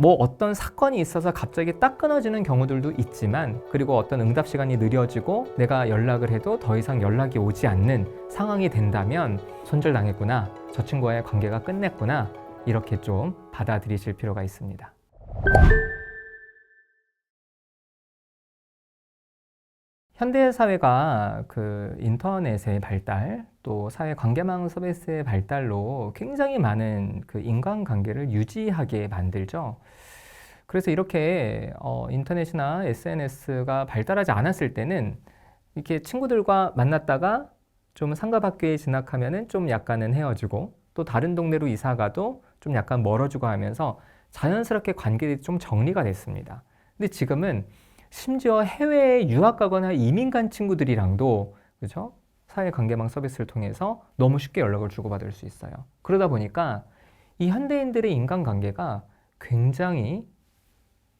뭐 어떤 사건이 있어서 갑자기 딱 끊어지는 경우들도 있지만, 그리고 어떤 응답 시간이 느려지고 내가 연락을 해도 더 이상 연락이 오지 않는 상황이 된다면 손절당했구나, 저 친구와의 관계가 끝냈구나, 이렇게 좀 받아들이실 필요가 있습니다. 현대 사회가 그 인터넷의 발달, 또 사회 관계망 서비스의 발달로 굉장히 많은 그 인간관계를 유지하게 만들죠. 그래서 이렇게 인터넷이나 SNS가 발달하지 않았을 때는 이렇게 친구들과 만났다가 좀 상가밖에 진학하면은 좀 약간은 헤어지고, 또 다른 동네로 이사 가도 좀 약간 멀어지고 하면서 자연스럽게 관계들이 좀 정리가 됐습니다. 근데 지금은 심지어 해외에 유학 가거나 이민 간 친구들이랑도, 그죠? 사회 관계망 서비스를 통해서 너무 쉽게 연락을 주고받을 수 있어요. 그러다 보니까 이 현대인들의 인간관계가 굉장히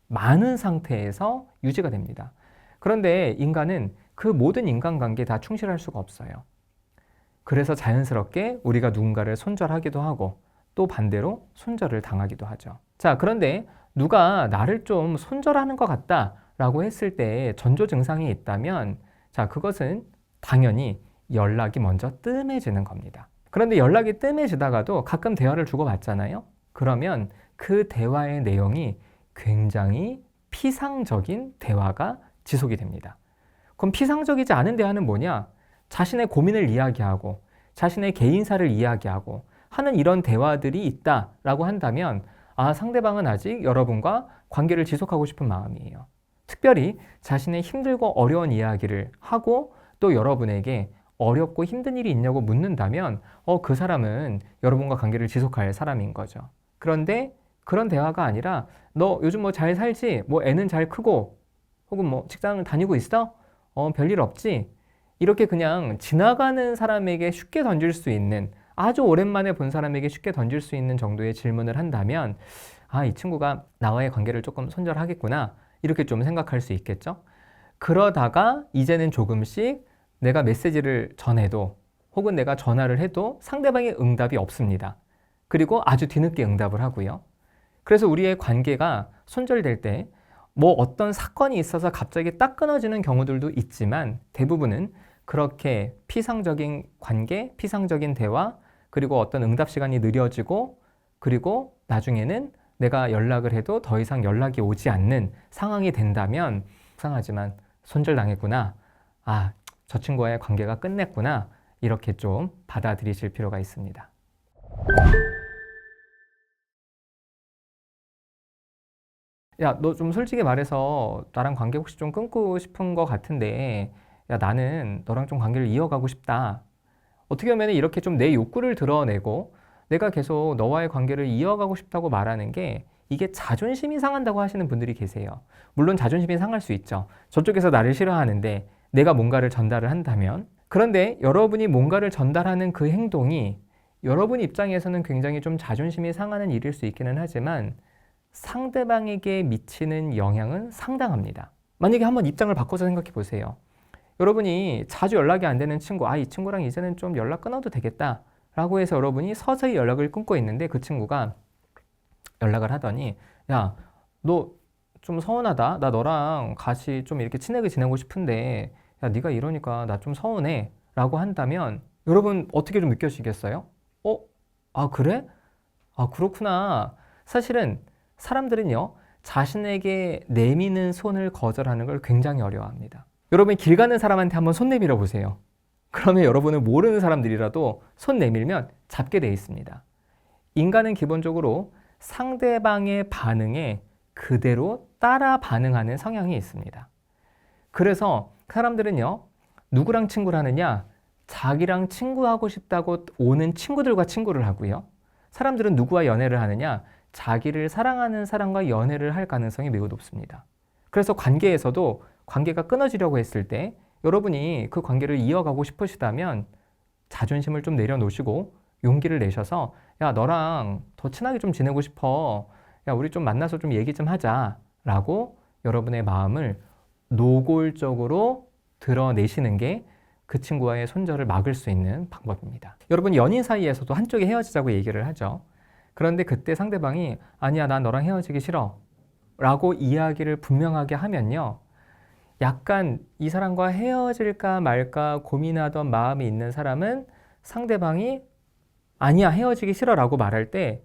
많은 상태에서 유지가 됩니다. 그런데 인간은 그 모든 인간관계에 다 충실할 수가 없어요. 그래서 자연스럽게 우리가 누군가를 손절하기도 하고, 또 반대로 손절을 당하기도 하죠. 자, 그런데 누가 나를 좀 손절하는 것 같다 라고 했을 때 전조 증상이 있다면, 자, 그것은 당연히 연락이 먼저 뜸해지는 겁니다. 그런데 연락이 뜸해지다가도 가끔 대화를 주고받잖아요. 그러면 그 대화의 내용이 굉장히 피상적인 대화가 지속이 됩니다. 그럼 피상적이지 않은 대화는 뭐냐? 자신의 고민을 이야기하고 자신의 개인사를 이야기하고 하는 이런 대화들이 있다라고 한다면, 아, 상대방은 아직 여러분과 관계를 지속하고 싶은 마음이에요. 특별히 자신의 힘들고 어려운 이야기를 하고 또 여러분에게 어렵고 힘든 일이 있냐고 묻는다면 그 사람은 여러분과 관계를 지속할 사람인 거죠. 그런데 그런 대화가 아니라, 너 요즘 뭐 잘 살지? 뭐 애는 잘 크고, 혹은 뭐 직장을 다니고 있어? 별일 없지? 이렇게 그냥 지나가는 사람에게 쉽게 던질 수 있는, 아주 오랜만에 본 사람에게 쉽게 던질 수 있는 정도의 질문을 한다면, 아, 이 친구가 나와의 관계를 조금 손절하겠구나, 이렇게 좀 생각할 수 있겠죠? 그러다가 이제는 조금씩 내가 메시지를 전해도, 혹은 내가 전화를 해도 상대방의 응답이 없습니다. 그리고 아주 뒤늦게 응답을 하고요. 그래서 우리의 관계가 손절될 때 뭐 어떤 사건이 있어서 갑자기 딱 끊어지는 경우들도 있지만, 대부분은 그렇게 피상적인 관계, 피상적인 대화, 그리고 어떤 응답 시간이 느려지고, 그리고 나중에는 내가 연락을 해도 더 이상 연락이 오지 않는 상황이 된다면, 속상하지만 손절당했구나, 아, 저 친구와의 관계가 끝냈구나, 이렇게 좀 받아들이실 필요가 있습니다. 야, 너 좀 솔직히 말해서 나랑 관계 혹시 좀 끊고 싶은 거 같은데, 야, 나는 너랑 좀 관계를 이어가고 싶다. 어떻게 보면 이렇게 좀 내 욕구를 드러내고 내가 계속 너와의 관계를 이어가고 싶다고 말하는 게, 이게 자존심이 상한다고 하시는 분들이 계세요. 물론 자존심이 상할 수 있죠. 저쪽에서 나를 싫어하는데 내가 뭔가를 전달을 한다면. 그런데 여러분이 뭔가를 전달하는 그 행동이 여러분 입장에서는 굉장히 좀 자존심이 상하는 일일 수 있기는 하지만, 상대방에게 미치는 영향은 상당합니다. 만약에 한번 입장을 바꿔서 생각해 보세요. 여러분이 자주 연락이 안 되는 친구, 아, 이 친구랑 이제는 좀 연락 끊어도 되겠다 라고 해서 여러분이 서서히 연락을 끊고 있는데, 그 친구가 연락을 하더니, 야, 너 좀 서운하다, 나 너랑 같이 좀 이렇게 친하게 지내고 싶은데, 야, 네가 이러니까 나 좀 서운해 라고 한다면, 여러분 어떻게 좀 느껴지겠어요? 아, 그래? 아, 그렇구나. 사실은 사람들은요, 자신에게 내미는 손을 거절하는 걸 굉장히 어려워합니다. 여러분이 길 가는 사람한테 한번 손 내밀어 보세요. 그러면 여러분은 모르는 사람들이라도 손 내밀면 잡게 돼 있습니다. 인간은 기본적으로 상대방의 반응에 그대로 따라 반응하는 성향이 있습니다. 그래서 사람들은요, 누구랑 친구를 하느냐? 자기랑 친구하고 싶다고 오는 친구들과 친구를 하고요. 사람들은 누구와 연애를 하느냐? 자기를 사랑하는 사람과 연애를 할 가능성이 매우 높습니다. 그래서 관계에서도 관계가 끊어지려고 했을 때 여러분이 그 관계를 이어가고 싶으시다면 자존심을 좀 내려놓으시고 용기를 내셔서, 야, 너랑 더 친하게 좀 지내고 싶어. 야, 우리 좀 만나서 좀 얘기 좀 하자. 라고 여러분의 마음을 노골적으로 드러내시는 게 그 친구와의 손절을 막을 수 있는 방법입니다. 여러분, 연인 사이에서도 한쪽이 헤어지자고 얘기를 하죠. 그런데 그때 상대방이 아니야, 난 너랑 헤어지기 싫어 라고 이야기를 분명하게 하면요. 약간 이 사람과 헤어질까 말까 고민하던 마음이 있는 사람은 상대방이 아니야, 헤어지기 싫어 라고 말할 때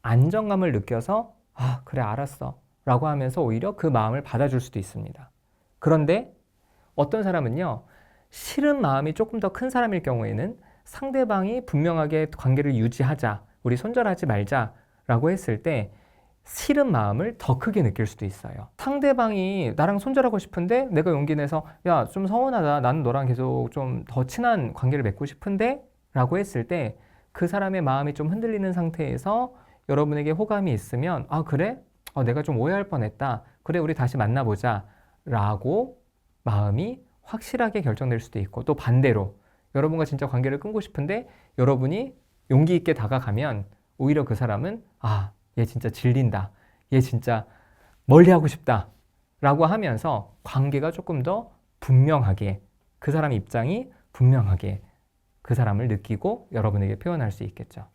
안정감을 느껴서 아, 그래, 알았어 라고 하면서 오히려 그 마음을 받아줄 수도 있습니다. 그런데 어떤 사람은요, 싫은 마음이 조금 더 큰 사람일 경우에는 상대방이 분명하게 관계를 유지하자, 우리 손절하지 말자 라고 했을 때 싫은 마음을 더 크게 느낄 수도 있어요. 상대방이 나랑 손절하고 싶은데 내가 용기 내서 야, 좀 서운하다. 나는 너랑 계속 좀 더 친한 관계를 맺고 싶은데 라고 했을 때 그 사람의 마음이 좀 흔들리는 상태에서 여러분에게 호감이 있으면 아, 그래? 내가 좀 오해할 뻔했다. 그래, 우리 다시 만나보자 라고 마음이 확실하게 결정될 수도 있고, 또 반대로 여러분과 진짜 관계를 끊고 싶은데 여러분이 용기 있게 다가가면 오히려 그 사람은 아, 얘 진짜 질린다. 얘 진짜 멀리하고 싶다. 라고 하면서 관계가 조금 더 분명하게, 그 사람 입장이 분명하게 그 사람을 느끼고 여러분에게 표현할 수 있겠죠.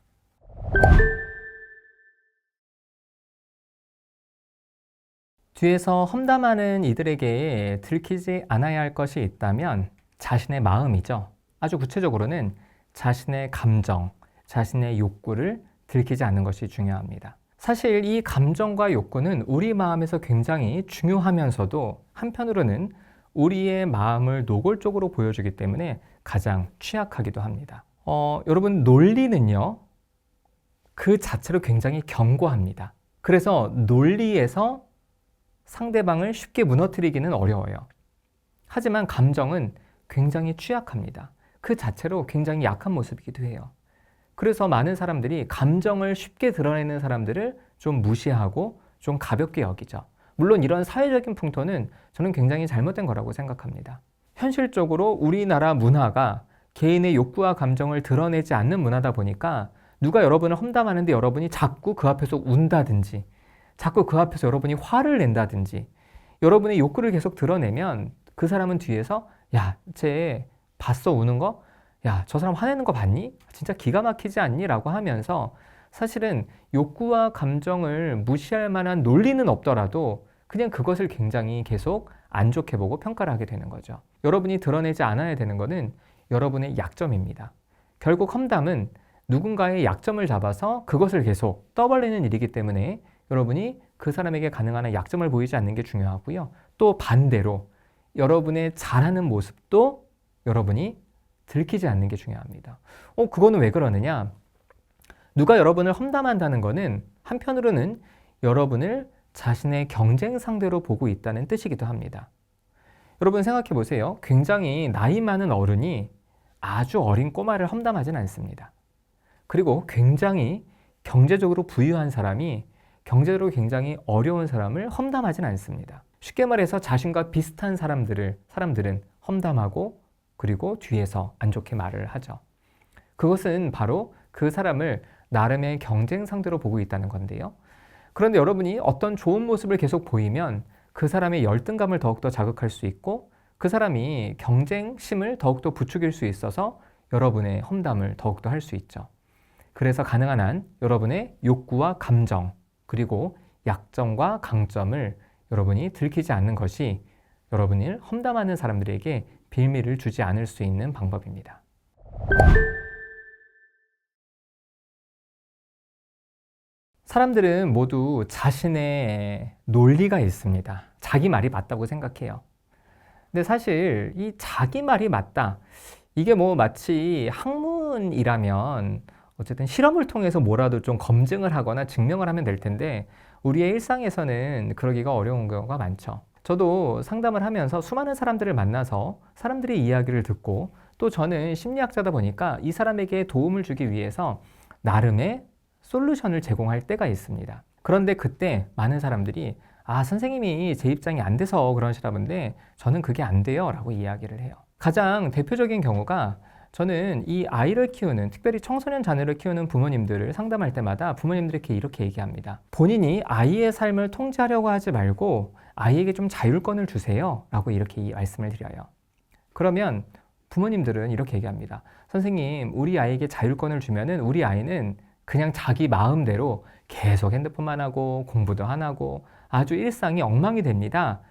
뒤에서 험담하는 이들에게 들키지 않아야 할 것이 있다면 자신의 마음이죠. 아주 구체적으로는 자신의 감정, 자신의 욕구를 들키지 않는 것이 중요합니다. 사실 이 감정과 욕구는 우리 마음에서 굉장히 중요하면서도 한편으로는 우리의 마음을 노골적으로 보여주기 때문에 가장 취약하기도 합니다. 여러분, 논리는요, 그 자체로 굉장히 견고합니다. 그래서 논리에서 상대방을 쉽게 무너뜨리기는 어려워요. 하지만 감정은 굉장히 취약합니다. 그 자체로 굉장히 약한 모습이기도 해요. 그래서 많은 사람들이 감정을 쉽게 드러내는 사람들을 좀 무시하고 좀 가볍게 여기죠. 물론 이런 사회적인 풍토는 저는 굉장히 잘못된 거라고 생각합니다. 현실적으로 우리나라 문화가 개인의 욕구와 감정을 드러내지 않는 문화다 보니까 누가 여러분을 험담하는데 여러분이 자꾸 그 앞에서 운다든지 자꾸 그 앞에서 여러분이 화를 낸다든지 여러분의 욕구를 계속 드러내면 그 사람은 뒤에서 야, 쟤 봤어, 우는 거? 야, 저 사람 화내는 거 봤니? 진짜 기가 막히지 않니? 라고 하면서 사실은 욕구와 감정을 무시할 만한 논리는 없더라도 그냥 그것을 굉장히 계속 안 좋게 보고 평가를 하게 되는 거죠. 여러분이 드러내지 않아야 되는 것은 여러분의 약점입니다. 결국 험담은 누군가의 약점을 잡아서 그것을 계속 떠벌리는 일이기 때문에 여러분이 그 사람에게 가능한 한 약점을 보이지 않는 게 중요하고요. 또 반대로 여러분의 잘하는 모습도 여러분이 들키지 않는 게 중요합니다. 그거는 왜 그러느냐? 누가 여러분을 험담한다는 거는 한편으로는 여러분을 자신의 경쟁 상대로 보고 있다는 뜻이기도 합니다. 여러분 생각해 보세요. 굉장히 나이 많은 어른이 아주 어린 꼬마를 험담하진 않습니다. 그리고 굉장히 경제적으로 부유한 사람이 경제적으로 굉장히 어려운 사람을 험담하진 않습니다. 쉽게 말해서 자신과 비슷한 사람들은 험담하고 그리고 뒤에서 안 좋게 말을 하죠. 그것은 바로 그 사람을 나름의 경쟁 상대로 보고 있다는 건데요. 그런데 여러분이 어떤 좋은 모습을 계속 보이면 그 사람의 열등감을 더욱더 자극할 수 있고 그 사람이 경쟁심을 더욱더 부추길 수 있어서 여러분의 험담을 더욱더 할 수 있죠. 그래서 가능한 한 여러분의 욕구와 감정 그리고 약점과 강점을 여러분이 들키지 않는 것이 여러분을 험담하는 사람들에게 빌미를 주지 않을 수 있는 방법입니다. 사람들은 모두 자신의 논리가 있습니다. 자기 말이 맞다고 생각해요. 근데 사실 이 자기 말이 맞다. 이게 뭐 마치 학문이라면 어쨌든 실험을 통해서 뭐라도 좀 검증을 하거나 증명을 하면 될 텐데 우리의 일상에서는 그러기가 어려운 경우가 많죠. 저도 상담을 하면서 수많은 사람들을 만나서 사람들의 이야기를 듣고 또 저는 심리학자다 보니까 이 사람에게 도움을 주기 위해서 나름의 솔루션을 제공할 때가 있습니다. 그런데 그때 많은 사람들이 선생님이 제 입장이 안 돼서 그러시나 본데 저는 그게 안 돼요 라고 이야기를 해요. 가장 대표적인 경우가 저는 이 아이를 키우는 특별히 청소년 자녀를 키우는 부모님들을 상담할 때마다 부모님들에게 이렇게 얘기합니다. 본인이 아이의 삶을 통제하려고 하지 말고 아이에게 좀 자율권을 주세요 라고 이렇게 말씀을 드려요. 그러면 부모님들은 이렇게 얘기합니다. 선생님, 우리 아이에게 자율권을 주면은 우리 아이는 그냥 자기 마음대로 계속 핸드폰만 하고 공부도 안 하고 아주 일상이 엉망이 됩니다.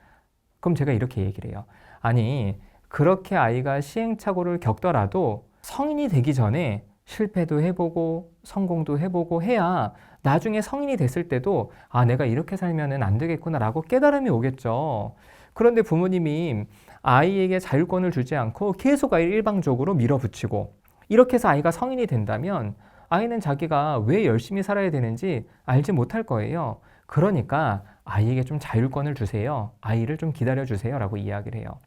그럼 제가 이렇게 얘기를 해요. 아니, 그렇게 아이가 시행착오를 겪더라도 성인이 되기 전에 실패도 해보고 성공도 해보고 해야 나중에 성인이 됐을 때도 아, 내가 이렇게 살면은 안 되겠구나라고 깨달음이 오겠죠. 그런데 부모님이 아이에게 자율권을 주지 않고 계속 아이를 일방적으로 밀어붙이고 이렇게 해서 아이가 성인이 된다면 아이는 자기가 왜 열심히 살아야 되는지 알지 못할 거예요. 그러니까 아이에게 좀 자율권을 주세요. 아이를 좀 기다려 주세요. 라고 이야기를 해요.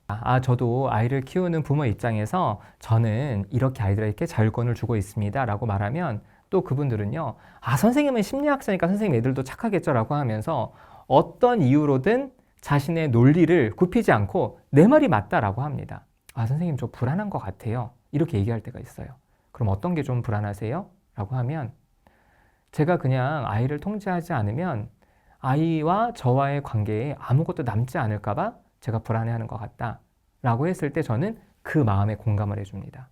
저도 아이를 키우는 부모 입장에서 저는 이렇게 아이들에게 자율권을 주고 있습니다. 라고 말하면 또 그분들은요. 선생님은 심리학자니까 선생님 애들도 착하겠죠. 라고 하면서 어떤 이유로든 자신의 논리를 굽히지 않고 내 말이 맞다라고 합니다. 선생님 저 불안한 것 같아요. 이렇게 얘기할 때가 있어요. 그럼 어떤 게 좀 불안하세요? 라고 하면 제가 그냥 아이를 통제하지 않으면 아이와 저와의 관계에 아무것도 남지 않을까봐 제가 불안해하는 것 같다 라고 했을 때 저는 그 마음에 공감을 해줍니다.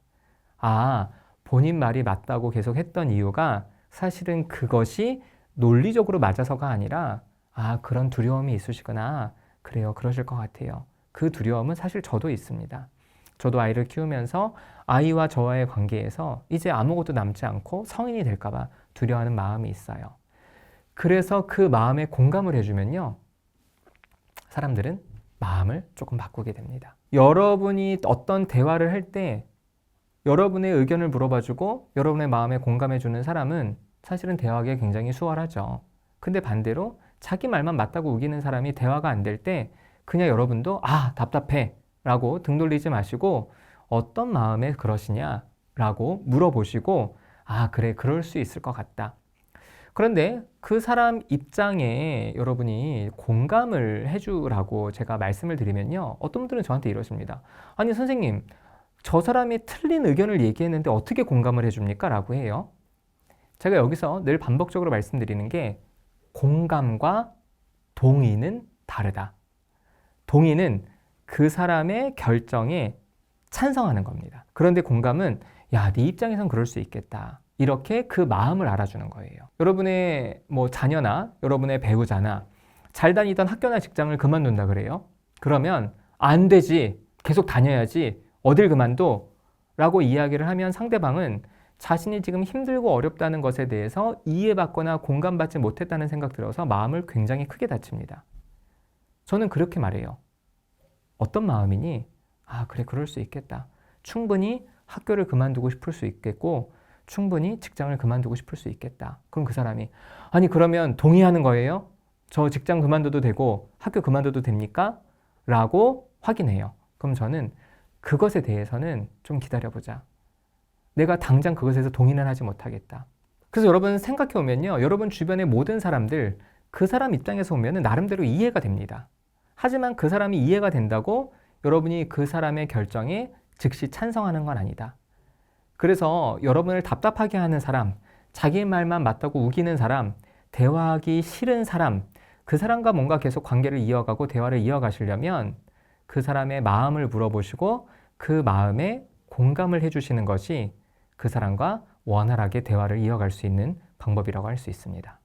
본인 말이 맞다고 계속 했던 이유가 사실은 그것이 논리적으로 맞아서가 아니라 그런 두려움이 있으시구나. 그래요. 그러실 것 같아요. 그 두려움은 사실 저도 있습니다. 저도 아이를 키우면서 아이와 저와의 관계에서 이제 아무것도 남지 않고 성인이 될까봐 두려워하는 마음이 있어요. 그래서 그 마음에 공감을 해주면요. 사람들은 마음을 조금 바꾸게 됩니다. 여러분이 어떤 대화를 할 때 여러분의 의견을 물어봐주고 여러분의 마음에 공감해주는 사람은 사실은 대화하기가 굉장히 수월하죠. 근데 반대로 자기 말만 맞다고 우기는 사람이 대화가 안 될 때 그냥 여러분도 답답해 라고 등 돌리지 마시고 어떤 마음에 그러시냐 라고 물어보시고 그래 그럴 수 있을 것 같다. 그런데 그 사람 입장에 여러분이 공감을 해주라고 제가 말씀을 드리면요. 어떤 분들은 저한테 이러십니다. 아니 선생님 저 사람이 틀린 의견을 얘기했는데 어떻게 공감을 해줍니까? 라고 해요. 제가 여기서 늘 반복적으로 말씀드리는 게 공감과 동의는 다르다. 동의는 그 사람의 결정에 찬성하는 겁니다. 그런데 공감은 네 입장에선 그럴 수 있겠다. 이렇게 그 마음을 알아주는 거예요. 여러분의 자녀나 여러분의 배우자나 잘 다니던 학교나 직장을 그만둔다 그래요. 그러면 안 되지. 계속 다녀야지. 어딜 그만둬? 라고 이야기를 하면 상대방은 자신이 지금 힘들고 어렵다는 것에 대해서 이해받거나 공감받지 못했다는 생각 들어서 마음을 굉장히 크게 다칩니다. 저는 그렇게 말해요. 어떤 마음이니? 그래, 그럴 수 있겠다. 충분히 학교를 그만두고 싶을 수 있겠고, 충분히 직장을 그만두고 싶을 수 있겠다. 그럼 그 사람이, 그러면 동의하는 거예요? 저 직장 그만둬도 되고, 학교 그만둬도 됩니까? 라고 확인해요. 그럼 저는 그것에 대해서는 좀 기다려보자. 내가 당장 그것에서 동의는 하지 못하겠다. 그래서 여러분 생각해 보면요. 여러분 주변의 모든 사람들, 그 사람 입장에서 보면 나름대로 이해가 됩니다. 하지만 그 사람이 이해가 된다고 여러분이 그 사람의 결정에 즉시 찬성하는 건 아니다. 그래서 여러분을 답답하게 하는 사람, 자기 말만 맞다고 우기는 사람, 대화하기 싫은 사람, 그 사람과 뭔가 계속 관계를 이어가고 대화를 이어가시려면 그 사람의 마음을 물어보시고 그 마음에 공감을 해주시는 것이 그 사람과 원활하게 대화를 이어갈 수 있는 방법이라고 할 수 있습니다.